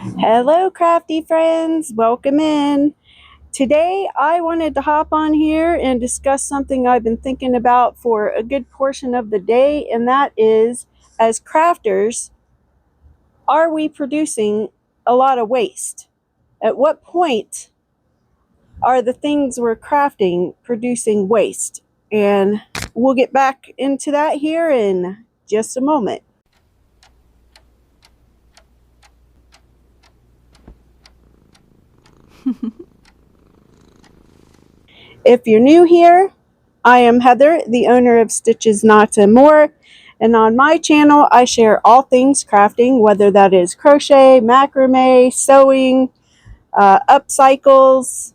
Hello, crafty friends. Welcome in. Today, I wanted to hop on here and discuss something I've been thinking about for a good portion of the day, and that is, as crafters, are we producing a lot of waste? At what point are the things we're crafting producing waste? And we'll get back into that here in just a moment. If you're new here, I am Heather, the owner of Stitches, Knots, and More, and on my channel I share all things crafting, whether that is crochet, macrame, sewing, upcycles,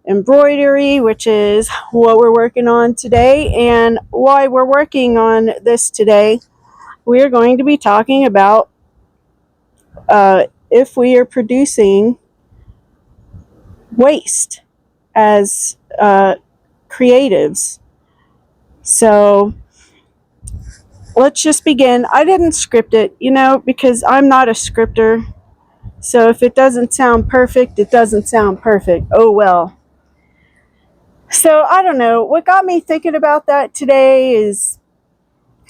embroidery, which is what we're working on today. And why we're working on this today, we're going to be talking about if we are producing waste as creatives. So let's just begin. I didn't script it, because I'm not a scripter. So if it doesn't sound perfect, it doesn't sound perfect. Oh well. So I don't know. What got me thinking about that today is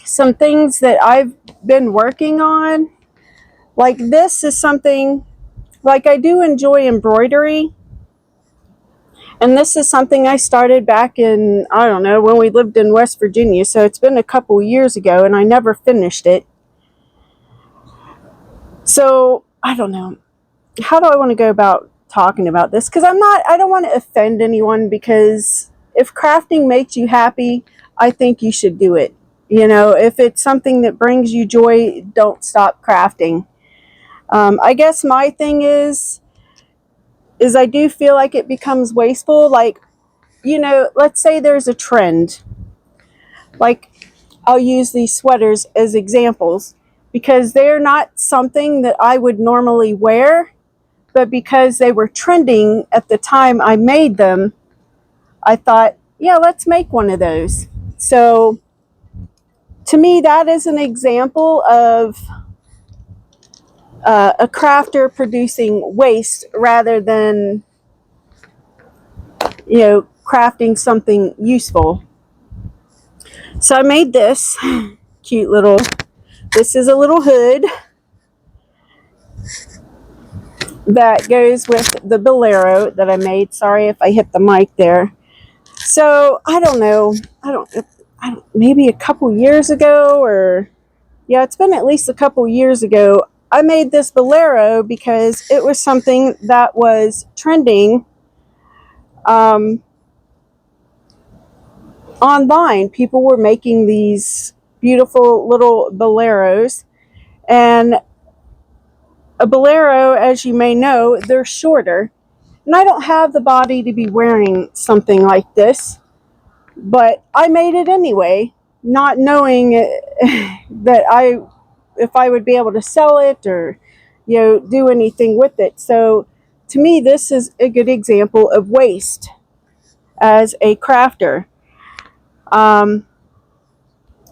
some things that I've been working on. Like this is something, like I do enjoy embroidery. And this is something I started back in, I don't know, when we lived in West Virginia. So it's been a couple years ago and I never finished it. So I don't know. How do I want to go about talking about this? Because I don't want to offend anyone, because if crafting makes you happy, I think you should do it. If it's something that brings you joy, don't stop crafting. I guess my thing is I do feel like it becomes wasteful. Like, let's say there's a trend. Like, I'll use these sweaters as examples because they're not something that I would normally wear, but because they were trending at the time I made them, I thought, yeah, let's make one of those. So to me, that is an example of a crafter producing waste rather than, crafting something useful. So I made this cute little, this is a little hood that goes with the bolero that I made. Sorry if I hit the mic there. So I don't know. Maybe a couple years ago, or yeah, it's been at least a couple years ago. I made this bolero because it was something that was trending online. People were making these beautiful little boleros, and a bolero, as you may know, they're shorter. And I don't have the body to be wearing something like this, but I made it anyway, not knowing that if I would be able to sell it or do anything with it. So to me, this is a good example of waste as a crafter. Um,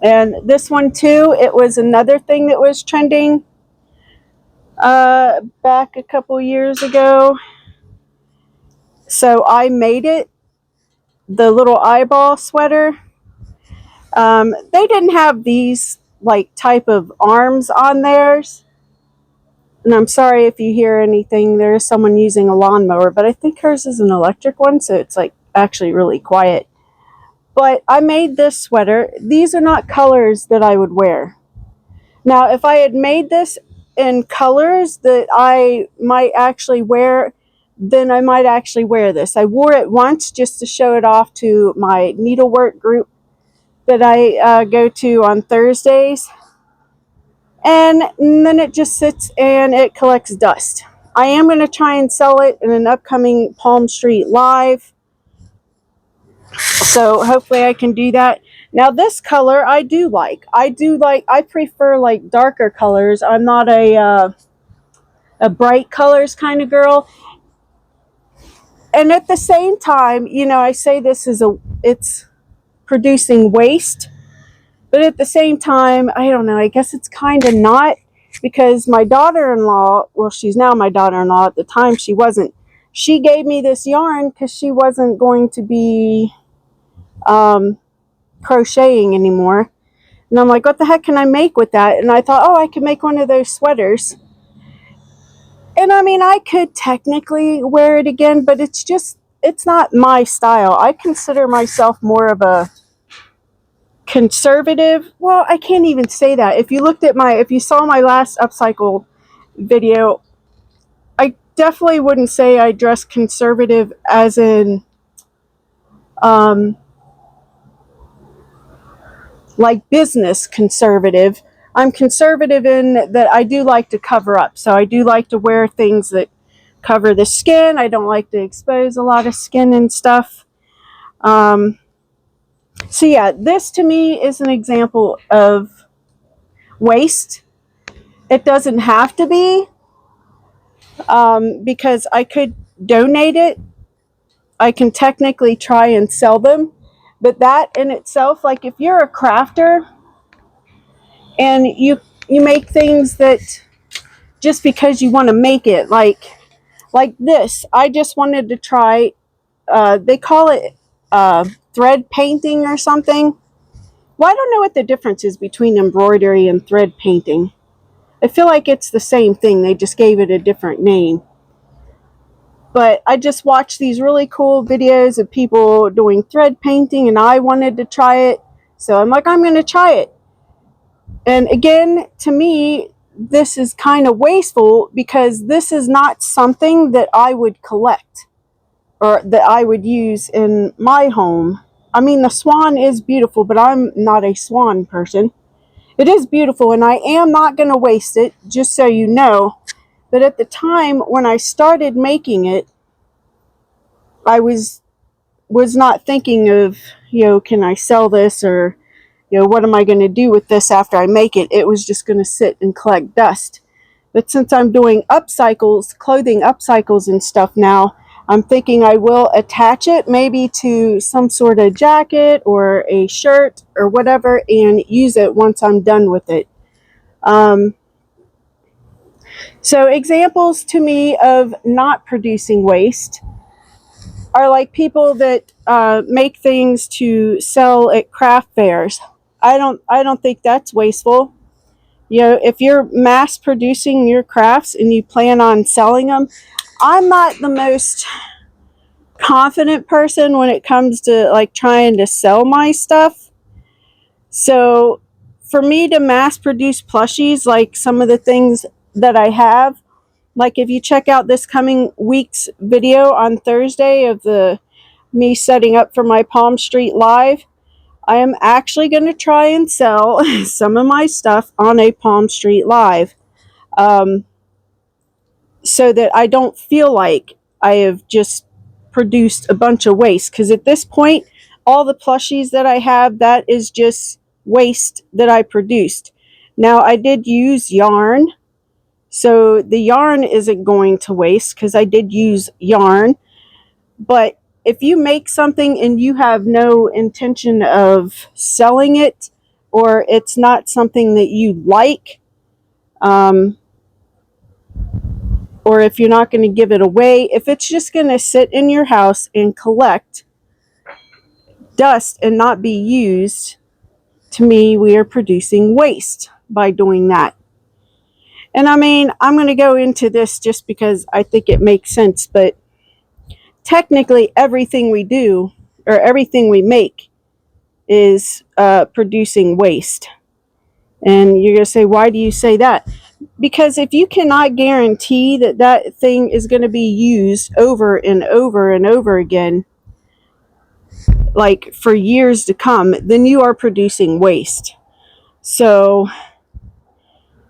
and this one too, it was another thing that was trending back a couple years ago. So I made it, the little eyeball sweater. They didn't have these like type of arms on theirs. And I'm sorry if you hear anything. There's someone using a lawnmower, but I think hers is an electric one, so it's like actually really quiet. But I made this sweater. These are not colors that I would wear. Now, if I had made this in colors that I might actually wear, then I might actually wear this. I wore it once just to show it off to my needlework group that I go to on Thursdays. And then it just sits and it collects dust. I am going to try and sell it in an upcoming Palm Street Live. So hopefully I can do that. Now this color I do like. I prefer like darker colors. I'm not a bright colors kind of girl. And at the same time, I say this is it's producing waste. But at the same time, I don't know, I guess it's kind of not, because my daughter-in-law, well, she's now my daughter-in-law, at the time she wasn't, she gave me this yarn because she wasn't going to be crocheting anymore. And I'm like, what the heck can I make with that? And I thought, oh, I could make one of those sweaters. And I mean, I could technically wear it again, but it's not my style. I consider myself more of a conservative. Well, I can't even say that. If you saw my last upcycle video, I definitely wouldn't say I dress conservative as in, like business conservative. I'm conservative in that I do like to cover up. So I do like to wear things that cover the skin. I don't like to expose a lot of skin and stuff. So yeah, this to me is an example of waste. It doesn't have to be, because I could donate it. I can technically try and sell them. But that in itself, like if you're a crafter and you make things that just because you want to make it, like this, I just wanted to try, they call it thread painting or something. Well, I don't know what the difference is between embroidery and thread painting. I feel like it's the same thing, they just gave it a different name. But I just watched these really cool videos of people doing thread painting and I wanted to try it. So I'm like, I'm going to try it. And again, to me, this is kind of wasteful because this is not something that I would collect or that I would use in my home. I mean, the swan is beautiful, but I'm not a swan person. It is beautiful and I am not going to waste it, just so you know. But at the time when I started making it, I was not thinking of, can I sell this, or, what am I going to do with this after I make it? It was just going to sit and collect dust. But since I'm doing upcycles, clothing upcycles and stuff now, I'm thinking I will attach it maybe to some sort of jacket or a shirt or whatever and use it once I'm done with it. So examples to me of not producing waste are like people that make things to sell at craft fairs. I don't think that's wasteful. If you're mass producing your crafts and you plan on selling them, I'm not the most confident person when it comes to like trying to sell my stuff. So for me to mass produce plushies, like some of the things that I have, like if you check out this coming week's video on Thursday of me setting up for my Palm Street Live, I am actually going to try and sell some of my stuff on a Palm Street Live, so that I don't feel like I have just produced a bunch of waste. Because at this point, all the plushies that I have, that is just waste that I produced. Now, I did use yarn, so the yarn isn't going to waste because I did use yarn. But if you make something and you have no intention of selling it, or it's not something that you like, or if you're not going to give it away, if it's just going to sit in your house and collect dust and not be used, to me, we are producing waste by doing that. And I mean, I'm going to go into this just because I think it makes sense, but technically everything we do or everything we make is producing waste. And you're going to say, why do you say that? Because if you cannot guarantee that that thing is going to be used over and over and over again, like for years to come, then you are producing waste. So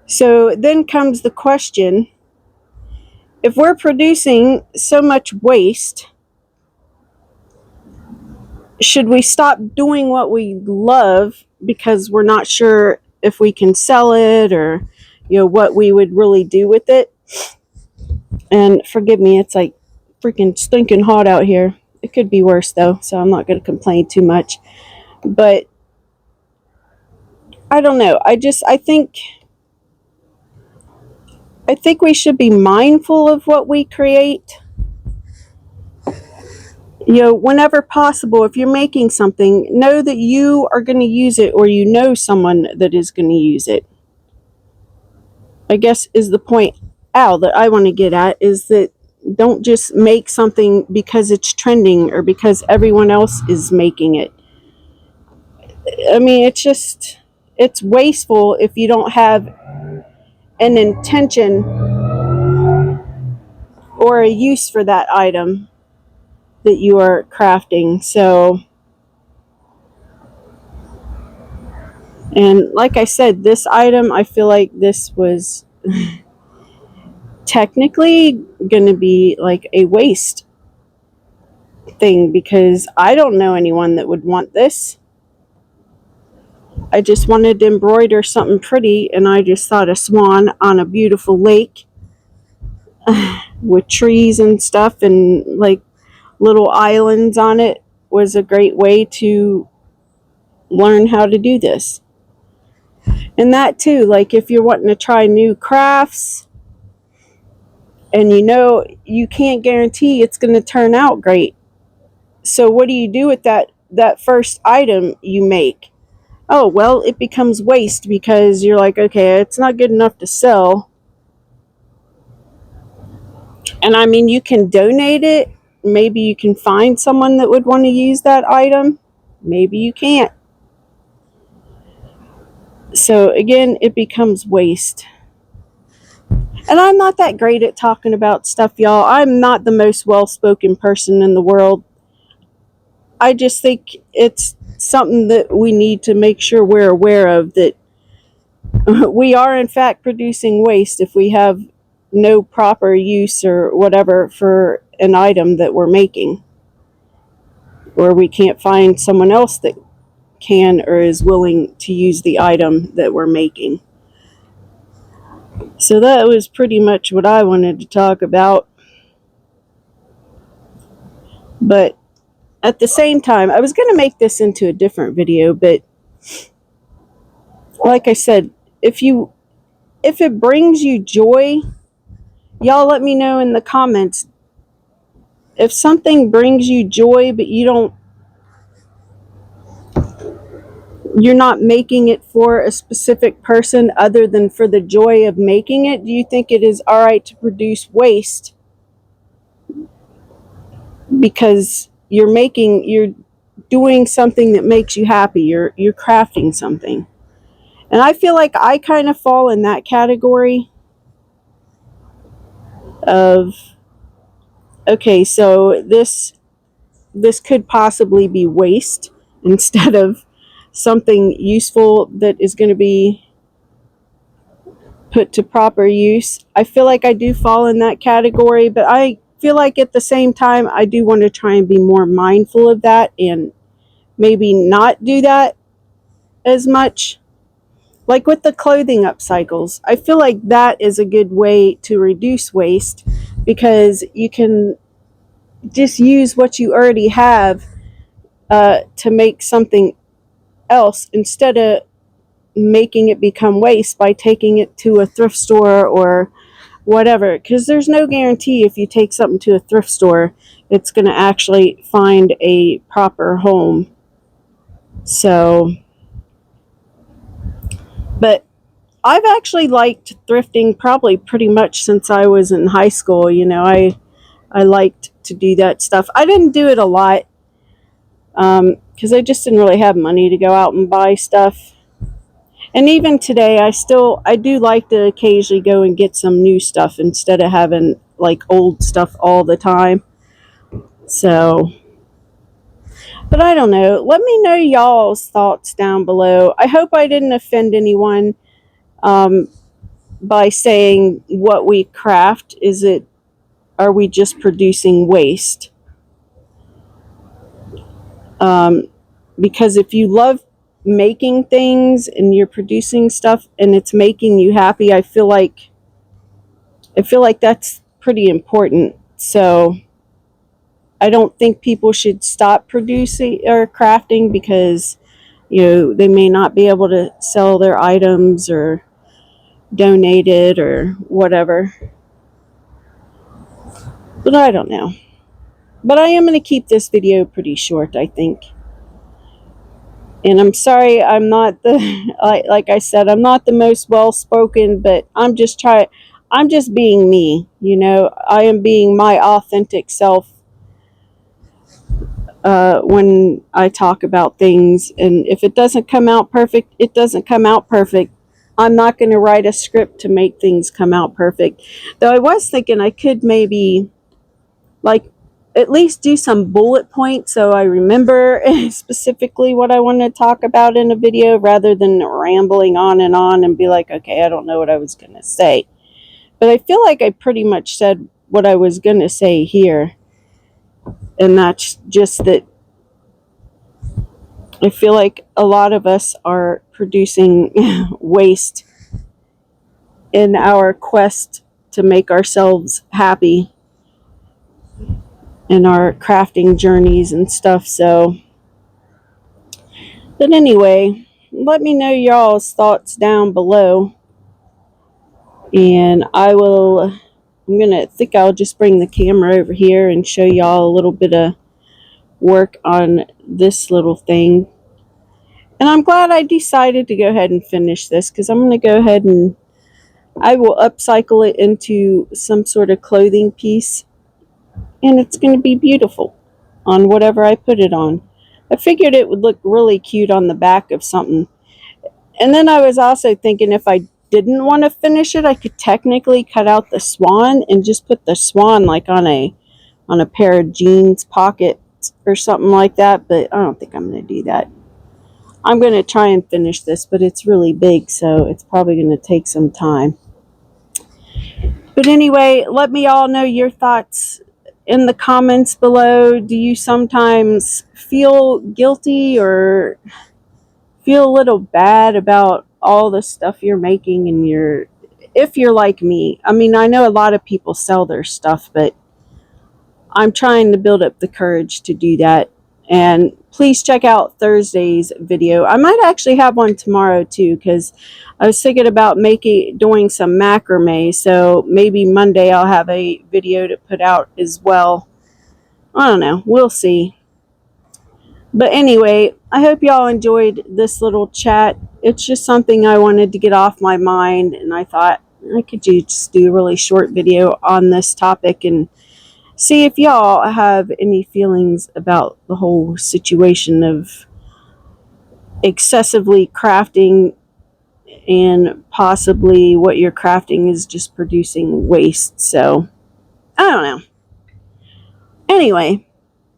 then comes the question, if we're producing so much waste, should we stop doing what we love because we're not sure if we can sell it, or what we would really do with it? And forgive me, it's like freaking stinking hot out here. It could be worse though, so I'm not going to complain too much. But I don't know. I think I think we should be mindful of what we create. Whenever possible, if you're making something, know that you are going to use it, or you know someone that is going to use it. I guess is the point out that I want to get at, is that don't just make something because it's trending or because everyone else is making it. I mean, it's wasteful if you don't have an intention or a use for that item that you are crafting. So, and like I said, this item, I feel like this was technically going to be like a waste thing, because I don't know anyone that would want this. I just wanted to embroider something pretty, and I just thought a swan on a beautiful lake with trees and stuff and like little islands on it was a great way to learn how to do this. And that too, like if you're wanting to try new crafts and you can't guarantee it's going to turn out great. So what do you do with that first item you make? Oh, well, it becomes waste because you're like, okay, it's not good enough to sell. And I mean, you can donate it. Maybe you can find someone that would want to use that item. Maybe you can't. So again, it becomes waste. And I'm not that great at talking about stuff, y'all. I'm not the most well spoken person in the world. I just think it's something that we need to make sure we're aware of, that we are in fact producing waste if we have no proper use or whatever for an item that we're making, or we can't find someone else that can or is willing to use the item that we're making. So that was pretty much what I wanted to talk about. But at the same time, I was going to make this into a different video, but like I said, if it brings you joy, y'all let me know in the comments. If something brings you joy, but you're not making it for a specific person other than for the joy of making it, do you think it is all right to produce waste because you're doing something that makes you happy, you're crafting something? And I feel like I kind of fall in that category of, okay, so this could possibly be waste instead of something useful that is going to be put to proper use. I feel like I do fall in that category, but I feel like at the same time I do want to try and be more mindful of that and maybe not do that as much. Like with the clothing upcycles, I feel like that is a good way to reduce waste, because you can just use what you already have to make something else instead of making it become waste by taking it to a thrift store or whatever. Because there's no guarantee if you take something to a thrift store, it's going to actually find a proper home. So, but I've actually liked thrifting probably pretty much since I was in high school. I liked to do that stuff. I didn't do it a lot because I just didn't really have money to go out and buy stuff. And even today, I do like to occasionally go and get some new stuff instead of having like old stuff all the time. So, but I don't know. Let me know y'all's thoughts down below. I hope I didn't offend anyone um, by saying what we craft. Are we just producing waste? Because if you love making things and you're producing stuff and it's making you happy, I feel like that's pretty important. So I don't think people should stop producing or crafting because they may not be able to sell their items or donated or whatever. But I don't know. But I am going to keep this video pretty short, I think. And I'm sorry I'm not the, like I said, I'm not the most well-spoken, but I'm just being me, you know. I am being my authentic self when I talk about things. And if it doesn't come out perfect, it doesn't come out perfect. I'm not going to write a script to make things come out perfect. Though I was thinking I could maybe, like, at least do some bullet points so I remember specifically what I want to talk about in a video, rather than rambling on and be like, okay, I don't know what I was going to say. But I feel like I pretty much said what I was going to say here. And that's just that I feel like a lot of us are producing waste in our quest to make ourselves happy in our crafting journeys and stuff. So, but anyway, let me know y'all's thoughts down below. And I'll just bring the camera over here and show y'all a little bit of work on this little thing. And I'm glad I decided to go ahead and finish this, because I'm going to go ahead and I will upcycle it into some sort of clothing piece. And it's going to be beautiful on whatever I put it on. I figured it would look really cute on the back of something. And then I was also thinking, if I didn't want to finish it, I could technically cut out the swan and just put the swan like on a pair of jeans pockets or something like that. But I don't think I'm going to do that. I'm going to try and finish this, but it's really big, so it's probably going to take some time. But anyway, let me all know your thoughts in the comments below. Do you sometimes feel guilty or feel a little bad about all the stuff you're making, and if you're like me? I mean, I know a lot of people sell their stuff, but I'm trying to build up the courage to do that. And please check out Thursday's video. I might actually have one tomorrow too, because I was thinking about doing some macrame. So maybe Monday I'll have a video to put out as well. I don't know. We'll see. But anyway, I hope y'all enjoyed this little chat. It's just something I wanted to get off my mind, and I thought I could just do a really short video on this topic and see if y'all have any feelings about the whole situation of excessively crafting, and possibly what you're crafting is just producing waste. So, I don't know. Anyway,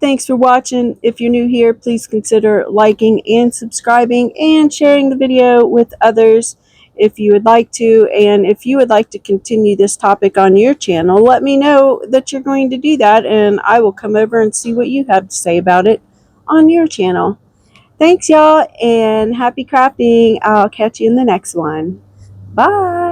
thanks for watching. If you're new here, please consider liking and subscribing and sharing the video with others if you would like to. And if you would like to continue this topic on your channel, let me know that you're going to do that, and I will come over and see what you have to say about it on your channel. Thanks, y'all, and happy crafting. I'll catch you in the next one. Bye.